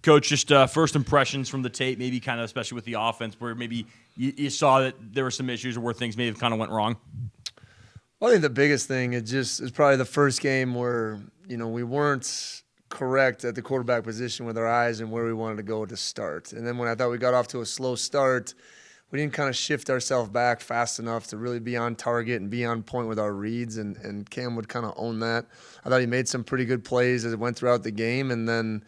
Coach, just first impressions from the tape, maybe kind of especially with the offense, where maybe you saw that there were some issues or where things may have kind of went wrong. Well, I think the biggest thing is probably the first game where, we weren't correct at the quarterback position with our eyes and where we wanted to go to start. And then when I thought we got off to a slow start, we didn't kind of shift ourselves back fast enough to really be on target and be on point with our reads, and Cam would kind of own that. I thought he made some pretty good plays as it went throughout the game, and then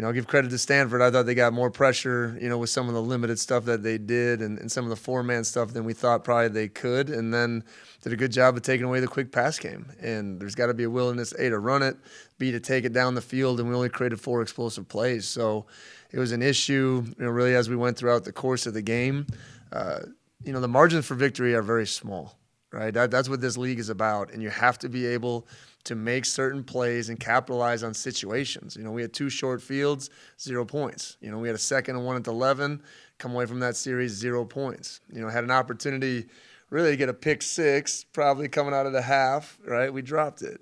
I'll give credit to Stanford. I thought they got more pressure, with some of the limited stuff that they did and some of the four-man stuff than we thought probably they could, and then did a good job of taking away the quick pass game. And there's got to be a willingness, A, to run it, B, to take it down the field, and we only created 4 explosive plays. So it was an issue, really, as we went throughout the course of the game. The margins for victory are very small, right? That's what this league is about, and you have to be able to make certain plays and capitalize on situations. We had 2 short fields, 0 points. We had a 2nd and 1 at 11, come away from that series, 0 points. Had an opportunity really to get a pick 6, probably coming out of the half, right? We dropped it.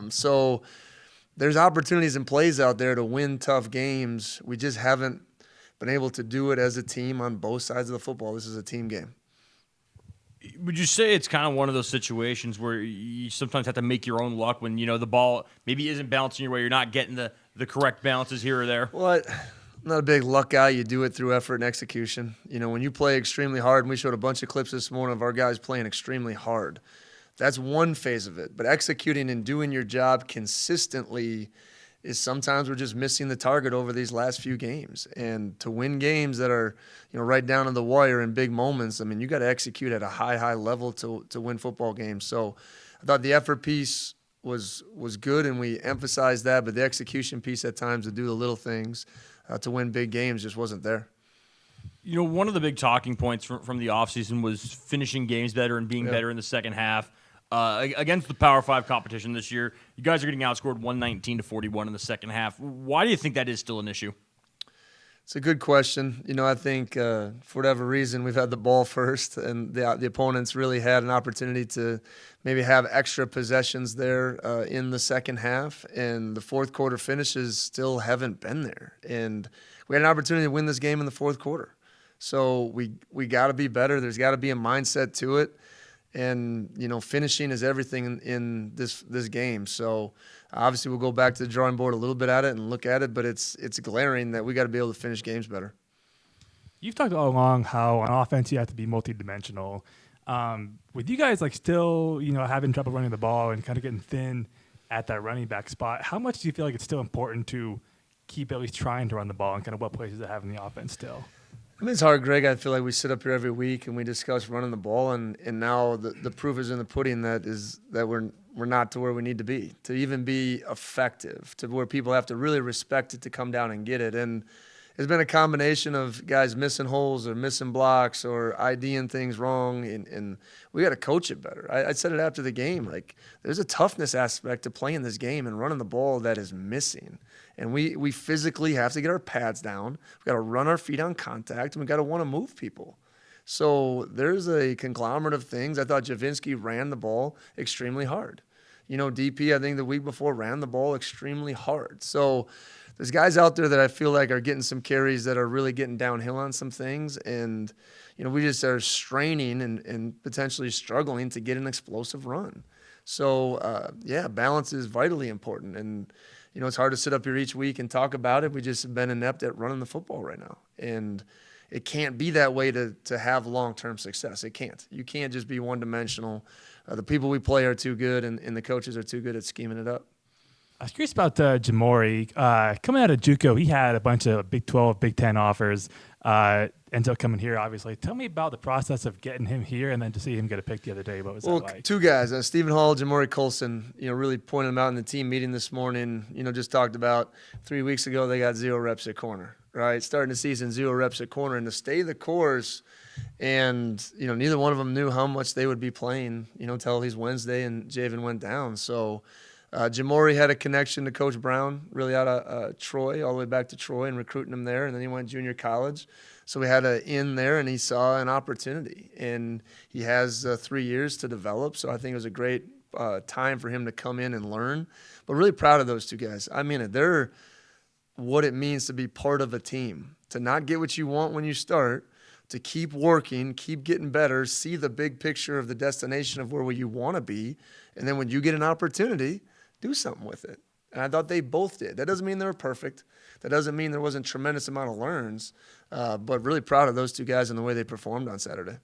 So there's opportunities and plays out there to win tough games. We just haven't been able to do it as a team on both sides of the football. This is a team game. Would you say it's kind of one of those situations where you sometimes have to make your own luck when, the ball maybe isn't bouncing your way, you're not getting the correct bounces here or there? Well, I'm not a big luck guy. You do it through effort and execution. When you play extremely hard, and we showed a bunch of clips this morning of our guys playing extremely hard. That's one phase of it. But executing and doing your job consistently is sometimes we're just missing the target over these last few games. And to win games that are, right down to the wire in big moments, you got to execute at a high level to win football games. So I thought the effort piece was good, and we emphasized that, but the execution piece at times to do the little things to win big games just wasn't there. One of the big talking points from the offseason was finishing games better and being better in the second half. Against the Power 5 competition this year, you guys are getting outscored 119-41 in the second half. Why do you think that is still an issue? It's a good question. I think for whatever reason we've had the ball first, and the opponents really had an opportunity to maybe have extra possessions there in the second half, and the fourth quarter finishes still haven't been there. And we had an opportunity to win this game in the fourth quarter. So we got to be better. There's got to be a mindset to it. And, finishing is everything in this game. So, obviously, we'll go back to the drawing board a little bit at it and look at it, but it's glaring that we got to be able to finish games better. You've talked all along how on offense you have to be multidimensional. With you guys, still, having trouble running the ball and kind of getting thin at that running back spot, how much do you feel like it's still important to keep at least trying to run the ball, and kind of what places to have in the offense still? It's hard, Greg. I feel like we sit up here every week and we discuss running the ball, and now the proof is in the pudding that we're not to where we need to be to even be effective, to where people have to really respect it to come down and get it. And it's been a combination of guys missing holes or missing blocks or IDing things wrong, and we got to coach it better. I said it after the game. There's a toughness aspect to playing this game and running the ball that is missing. And we physically have to get our pads down. We've got to run our feet on contact, and we've got to want to move people. So there's a conglomerate of things. I thought Javinsky ran the ball extremely hard. DP, I think the week before, ran the ball extremely hard. So there's guys out there that I feel like are getting some carries that are really getting downhill on some things. And, we just are straining and potentially struggling to get an explosive run. So, balance is vitally important. And, it's hard to sit up here each week and talk about it. We just have been inept at running the football right now. And it can't be that way to have long-term success. It can't. You can't just be one-dimensional. The people we play are too good, and the coaches are too good at scheming it up. I was curious about Jamori. Coming out of JUCO, he had a bunch of Big 12, Big 10 offers. Ends up coming here, obviously. Tell me about the process of getting him here and then to see him get a pick the other day. What was that like? 2 guys, Stephen Hall, Jamori Colson, really pointed them out in the team meeting this morning. Just talked about 3 weeks ago they got 0 reps at corner, right? Starting the season, 0 reps at corner. And to stay the course, and, neither one of them knew how much they would be playing, until he's Wednesday and Javen went down. So Jamori had a connection to Coach Brown, really out of Troy, all the way back to Troy and recruiting him there. And then he went junior college. So we had an in there, and he saw an opportunity. And he has 3 years to develop. So I think it was a great time for him to come in and learn. But really proud of those 2 guys. They're what it means to be part of a team, to not get what you want when you start, to keep working, keep getting better, see the big picture of the destination of where you want to be, and then when you get an opportunity, do something with it. And I thought they both did. That doesn't mean they were perfect. That doesn't mean there wasn't a tremendous amount of learns, but really proud of those two guys and the way they performed on Saturday.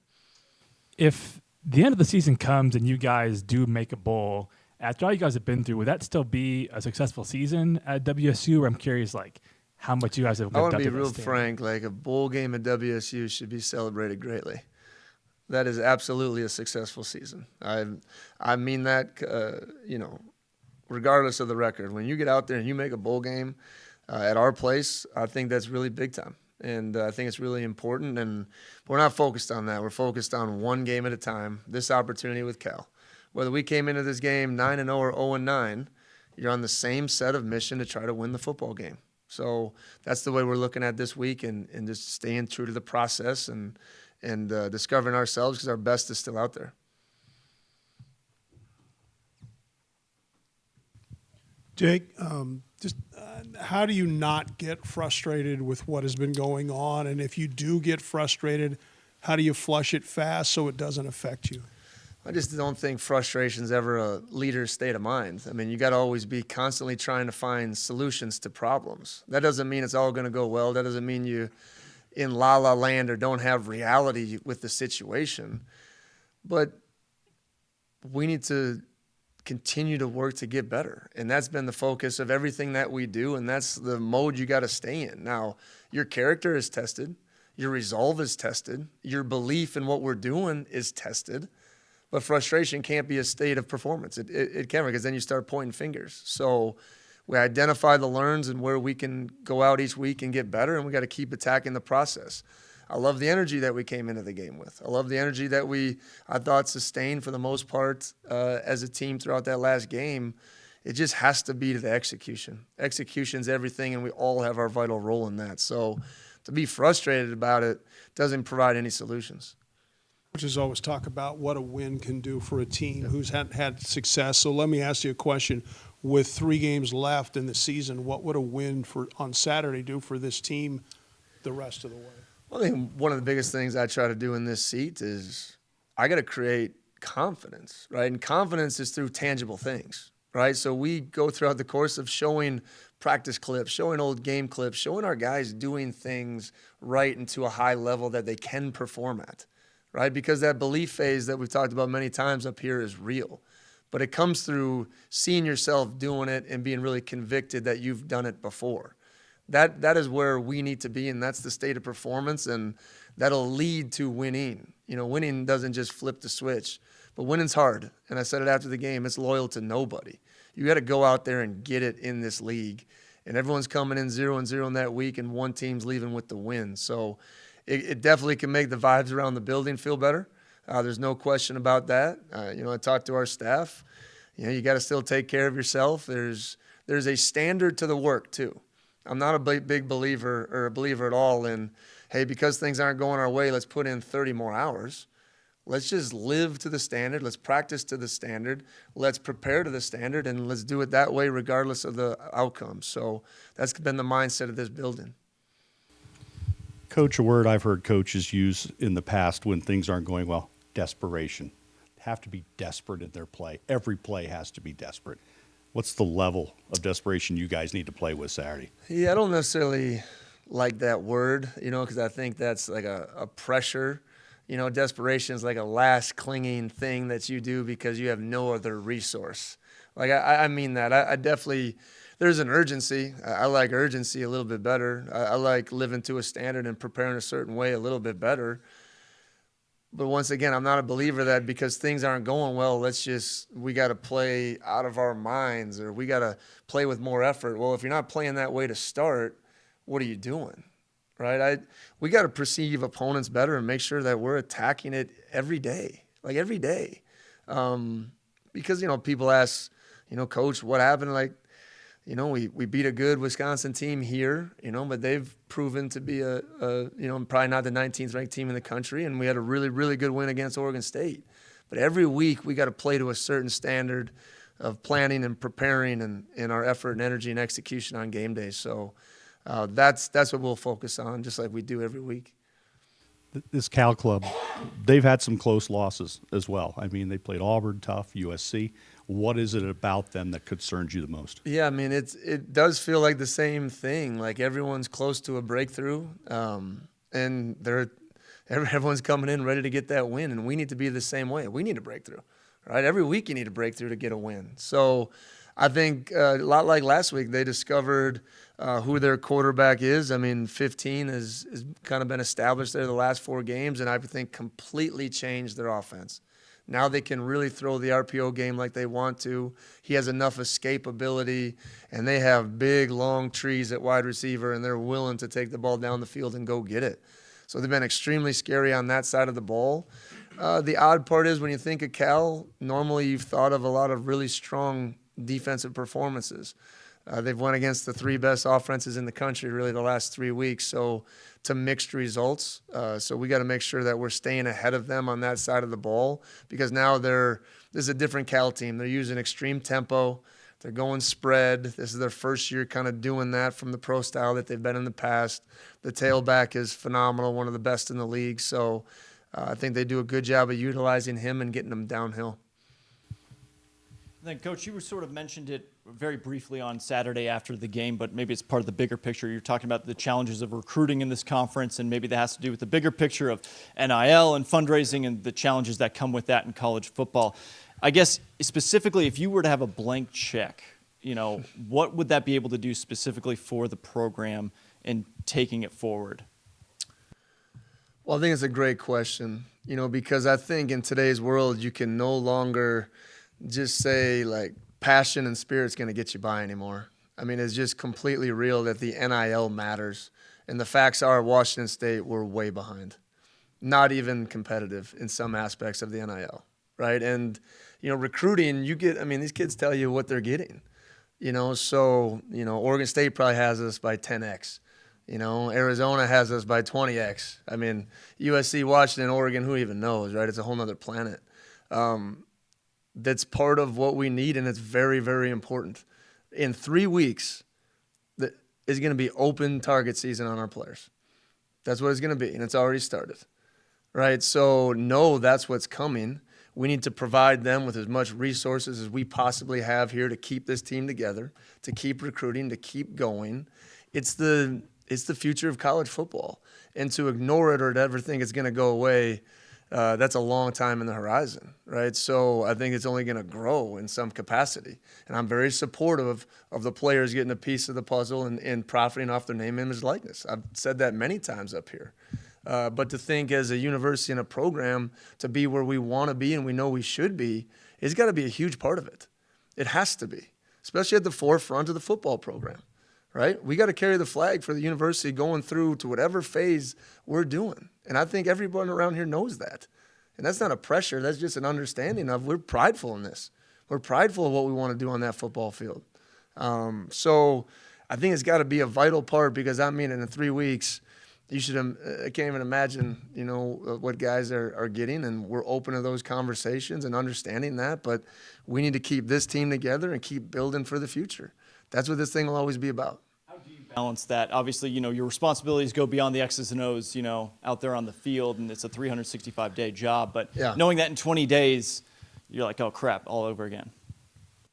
If the end of the season comes and you guys do make a bowl, after all you guys have been through, would that still be a successful season at WSU? Or I'm curious, like, how much you guys have lived I want up to be to real this frank, like a bowl game at WSU should be celebrated greatly. That is absolutely a successful season. I mean that, regardless of the record. When you get out there and you make a bowl game at our place, I think that's really big time. And I think it's really important. And we're not focused on that. We're focused on one game at a time, this opportunity with Cal. Whether we came into this game 9-0 or 0-9, you're on the same set of mission to try to win the football game. So that's the way we're looking at this week, and just staying true to the process and discovering ourselves, because our best is still out there. Jake, how do you not get frustrated with what has been going on? And if you do get frustrated, how do you flush it fast so it doesn't affect you? I just don't think frustration is ever a leader's state of mind. I mean, you got to always be constantly trying to find solutions to problems. That doesn't mean it's all going to go well. That doesn't mean you in la-la land or don't have reality with the situation. But we need to continue to work to get better. And that's been the focus of everything that we do, and that's the mode you got to stay in. Now, your character is tested. Your resolve is tested. Your belief in what we're doing is tested. But frustration can't be a state of performance. It can, because then you start pointing fingers. So we identify the learns and where we can go out each week and get better, and we got to keep attacking the process. I love the energy that we came into the game with. I love the energy that I thought, sustained for the most part as a team throughout that last game. It just has to be to the execution. Execution's everything, and we all have our vital role in that. So to be frustrated about it doesn't provide any solutions. Coaches always talk about what a win can do for a team who's had success. So let me ask you a question. With 3 games left in the season, what would a win on Saturday do for this team the rest of the way? Well, I think one of the biggest things I try to do in this seat is I got to create confidence, right? And confidence is through tangible things, right? So we go throughout the course of showing practice clips, showing old game clips, showing our guys doing things right and to a high level that they can perform at, right? Because that belief phase that we've talked about many times up here is real. But it comes through seeing yourself doing it and being really convicted that you've done it before. That is where we need to be, and that's the state of performance, and that'll lead to winning. You know, winning doesn't just flip the switch, but winning's hard. And I said it after the game, it's loyal to nobody. You got to go out there and get it in this league. And everyone's coming in 0-0 in that week, and one team's leaving with the win. So it definitely can make the vibes around the building feel better. There's no question about that. I talked to our staff. You got to still take care of yourself. There's a standard to the work too. I'm not a big believer or a believer at all in, hey, because things aren't going our way, let's put in 30 more hours. Let's just live to the standard. Let's practice to the standard. Let's prepare to the standard, and let's do it that way regardless of the outcome. So that's been the mindset of this building. Coach, a word I've heard coaches use in the past when things aren't going well, desperation. Have to be desperate in their play. Every play has to be desperate. What's the level of desperation you guys need to play with Saturday? Yeah, I don't necessarily like that word, because I think that's like a pressure. Desperation is like a last clinging thing that you do because you have no other resource. Like, I mean that. I definitely, there's an urgency. I like urgency a little bit better. I like living to a standard and preparing a certain way a little bit better. But once again, I'm not a believer that because things aren't going well, we got to play out of our minds, or we got to play with more effort. Well, if you're not playing that way to start, what are you doing, right? We got to perceive opponents better and make sure that we're attacking it every day, like every day. Because, people ask, Coach, what happened? Like, we beat a good Wisconsin team here, but they've proven to be probably not the 19th ranked team in the country. And we had a really, really good win against Oregon State. But every week we got to play to a certain standard of planning and preparing and our effort and energy and execution on game day. So That's what we'll focus on, just like we do every week. This Cal club, they've had some close losses as well. I mean, they played Auburn tough, USC. What is it about them that concerns you the most? Yeah, I mean, it does feel like the same thing. Like everyone's close to a breakthrough, and everyone's coming in ready to get that win, and we need to be the same way. We need a breakthrough, right? Every week you need a breakthrough to get a win. So I think a lot like last week, they discovered who their quarterback is. I mean, 15 has kind of been established there the last 4 games, and I think completely changed their offense. Now they can really throw the RPO game like they want to. He has enough escape ability, and they have big, long trees at wide receiver, and they're willing to take the ball down the field and go get it. So they've been extremely scary on that side of the ball. The odd part is when you think of Cal, normally you've thought of a lot of really strong defensive performances. They've won against the 3 best offenses in the country really the last 3 weeks, so to mixed results. So we got to make sure that we're staying ahead of them on that side of the ball, because now this is a different Cal team. They're using extreme tempo. They're going spread. This is their first year kind of doing that from the pro style that they've been in the past. The tailback is phenomenal, one of the best in the league. So I think they do a good job of utilizing him and getting him downhill. Then, Coach, you sort of mentioned it very briefly on Saturday after the game, but maybe it's part of the bigger picture. You're talking about the challenges of recruiting in this conference, and maybe that has to do with the bigger picture of NIL and fundraising and the challenges that come with that in college football. I guess specifically, if you were to have a blank check, what would that be able to do specifically for the program in taking it forward? Well, I think it's a great question, because I think in today's world you can no longer just say like passion and spirit's going to get you by anymore. I mean, it's just completely real that the NIL matters. And the facts are Washington State were way behind, not even competitive in some aspects of the NIL, right? And, recruiting, these kids tell you what they're getting, so, Oregon State probably has us by 10x. Arizona has us by 20x. I mean, USC, Washington, Oregon, who even knows, right? It's a whole nother planet. That's part of what we need, and it's very, very important. In 3 weeks, that is going to be open target season on our players. That's what it's going to be, and it's already started, right? So, that's what's coming. We need to provide them with as much resources as we possibly have here to keep this team together, to keep recruiting, to keep going. It's the future of college football, and to ignore it or to ever think it's going to go away, that's a long time in the horizon, right? So I think it's only going to grow in some capacity. And I'm very supportive of the players getting a piece of the puzzle and profiting off their name, image, likeness. I've said that many times up here. But to think as a university and a program to be where we want to be and we know we should be, it's got to be a huge part of it. It has to be, especially at the forefront of the football program, right? We got to carry the flag for the university going through to whatever phase we're doing. And I think everyone around here knows that. And that's not a pressure. That's just an understanding of we're prideful in this. We're prideful of what we want to do on that football field. So I think it's got to be a vital part, because, in 3 weeks, I can't even imagine, what guys are getting. And we're open to those conversations and understanding that. But we need to keep this team together and keep building for the future. That's what this thing will always be about. Balance that. Obviously, your responsibilities go beyond the X's and O's, out there on the field, and it's a 365-day job. But knowing that in 20 days, you're like, oh, crap, all over again.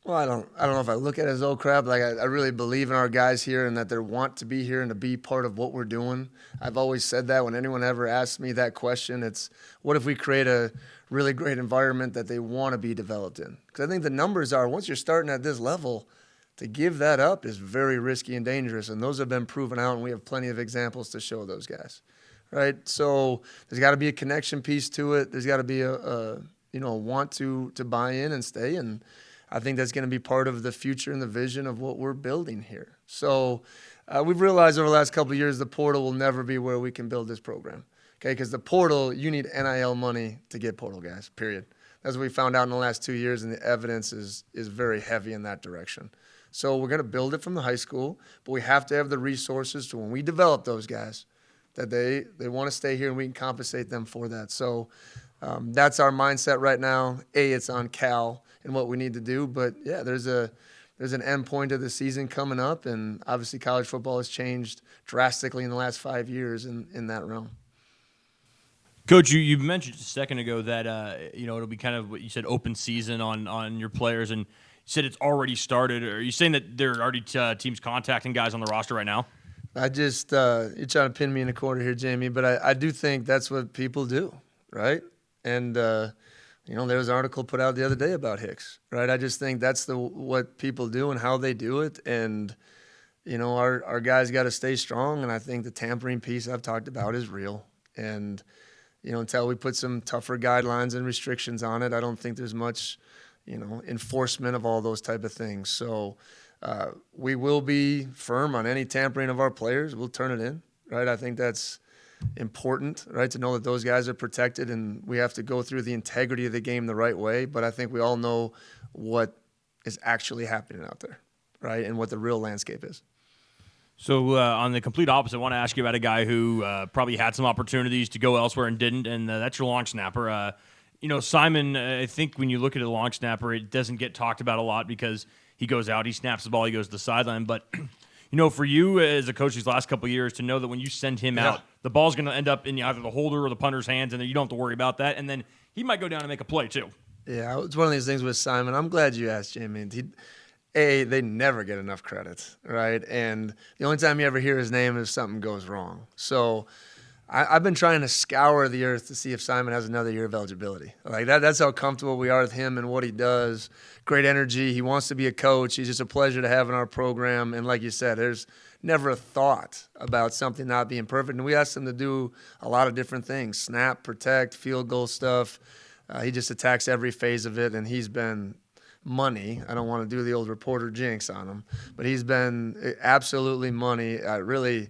Well, I don't know if I look at it as old crap. Like I really believe in our guys here and that they want to be here and to be part of what we're doing. I've always said that when anyone ever asks me that question, it's what if we create a really great environment that they want to be developed in? Because I think the numbers are, once you're starting at this level, to give that up is very risky and dangerous, and those have been proven out, and we have plenty of examples to show those guys, right? So there's got to be a connection piece to it. There's got to be a want to buy in and stay, and I think that's going to be part of the future and the vision of what we're building here. So we've realized over the last couple of years the portal will never be where we can build this program, okay? Because the portal, you need NIL money to get portal guys, period. That's what we found out in the last 2 years, and the evidence is very heavy in that direction. So we're going to build it from the high school, but we have to have the resources to when we develop those guys that they want to stay here and we can compensate them for that. So that's our mindset right now. It's on Cal and what we need to do. But, yeah, there's a there's an end point of the season coming up, and obviously college football has changed drastically in the last 5 years in that realm. Coach, you mentioned just a second ago that it'll be kind of what you said, open season on your players, and you said it's already started. Are you saying that there are already teams contacting guys on the roster right now? I just you're trying to pin me in a corner here, Jamie, but I do think that's what people do, right? And there was an article put out the other day about Hicks, right? I just think that's what people do and how they do it, and our guys got to stay strong. And I think the tampering piece I've talked about is real, and until we put some tougher guidelines and restrictions on it, I don't think there's much, enforcement of all those type of things. So we will be firm on any tampering of our players. We'll turn it in, right? I think that's important, right, to know that those guys are protected, and we have to go through the integrity of the game the right way. But I think we all know what is actually happening out there, right, and what the real landscape is. So on the complete opposite, I want to ask you about a guy who probably had some opportunities to go elsewhere and didn't, and that's your long snapper. Simon, I think when you look at a long snapper, it doesn't get talked about a lot because he goes out, he snaps the ball, he goes to the sideline. But, for you as a coach these last couple of years to know that when you send him out, the ball's going to end up in either the holder or the punter's hands, and then you don't have to worry about that. And then he might go down and make a play too. Yeah, it's one of these things with Simon. I'm glad you asked, Jamie. They never get enough credit, right? And the only time you ever hear his name is if something goes wrong. So I've been trying to scour the earth to see if Simon has another year of eligibility. Like that's how comfortable we are with him and what he does. Great energy. He wants to be a coach. He's just a pleasure to have in our program. And like you said, there's never a thought about something not being perfect. And we asked him to do a lot of different things: snap, protect, field goal stuff. He just attacks every phase of it, and he's been money. I don't want to do the old reporter jinx on him, but he's been absolutely money. Really,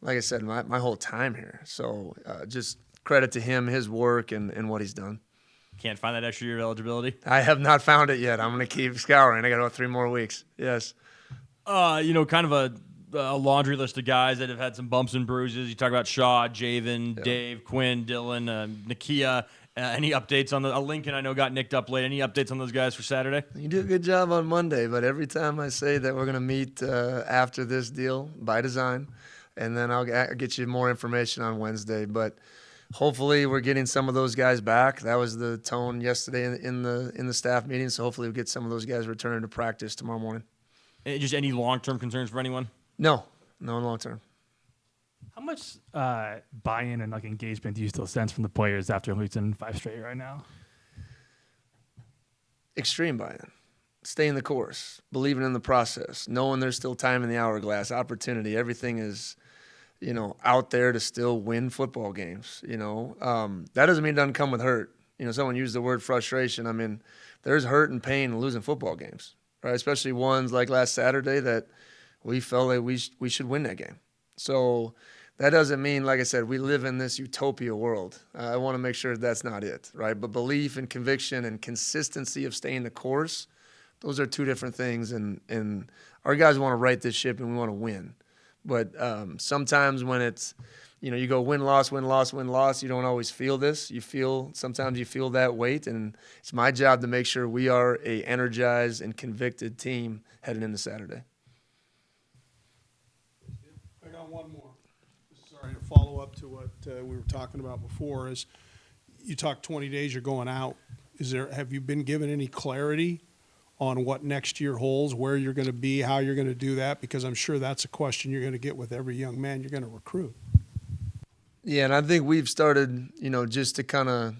like I said, my whole time here. So just credit to him, his work, and what he's done. Can't find that extra year of eligibility? I have not found it yet. I'm going to keep scouring. I got about 3 more weeks. Yes. Kind of a laundry list of guys that have had some bumps and bruises. You talk about Shaw, Javen, Dave, Quinn, Dylan, Nakia. Any updates on Lincoln? I know got nicked up late. Any updates on those guys for Saturday? You do a good job on Monday, but every time I say that we're going to meet after this deal by design, and then I'll get you more information on Wednesday. But hopefully we're getting some of those guys back. That was the tone yesterday in the staff meeting. So hopefully we get some of those guys returning to practice tomorrow morning. Just any long-term concerns for anyone? No long-term. How much buy-in and engagement do you still sense from the players after losing 5 straight right now? Extreme buy-in. Staying the course, believing in the process, knowing there's still time in the hourglass, opportunity. Everything is, out there to still win football games. That doesn't mean it doesn't come with hurt. Someone used the word frustration. I mean, there's hurt and pain in losing football games, right? Especially ones like last Saturday that we felt like we should win that game. So that doesn't mean, like I said, we live in this utopia world. I want to make sure that's not it, right? But belief and conviction and consistency of staying the course, those are 2 different things. And our guys want to right this ship and we want to win. But sometimes when it's, you go win, loss, win, loss, win, loss, you don't always feel this. Sometimes you feel that weight. And it's my job to make sure we are a energized and convicted team heading into Saturday. I got one more. Sorry, to follow up to what we were talking about before is you talked 20 days, you're going out. Have you been given any clarity on what next year holds, where you're going to be, how you're going to do that? Because I'm sure that's a question you're going to get with every young man you're going to recruit. Yeah, and I think we've started, just to kind of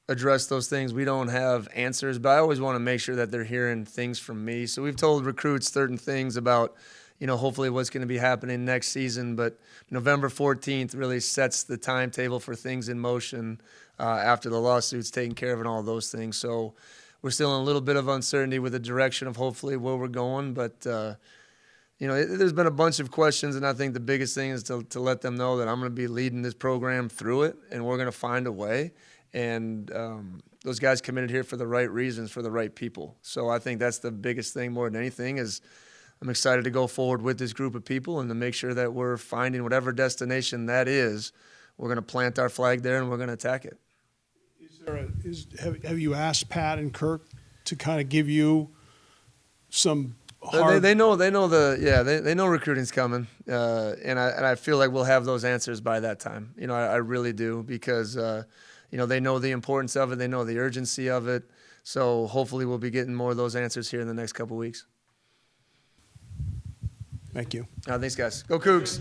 address those things. We don't have answers, but I always want to make sure that they're hearing things from me. So we've told recruits certain things about, hopefully what's going to be happening next season. But November 14th really sets the timetable for things in motion after the lawsuit's taken care of and all those things. So we're still in a little bit of uncertainty with the direction of hopefully where we're going. But, there's been a bunch of questions, and I think the biggest thing is to let them know that I'm going to be leading this program through it, and we're going to find a way. And those guys committed here for the right reasons, for the right people. So I think that's the biggest thing more than anything is I'm excited to go forward with this group of people and to make sure that we're finding whatever destination that is. We're going to plant our flag there and we're going to attack it. Have you asked Pat and Kirk to kind of give you some hard. They know they know recruiting's coming, and I feel like we'll have those answers by that time. I really do, because they know the importance of it, they know the urgency of it. So hopefully we'll be getting more of those answers here in the next couple weeks. Thank you. Thanks, guys. Go Cougs.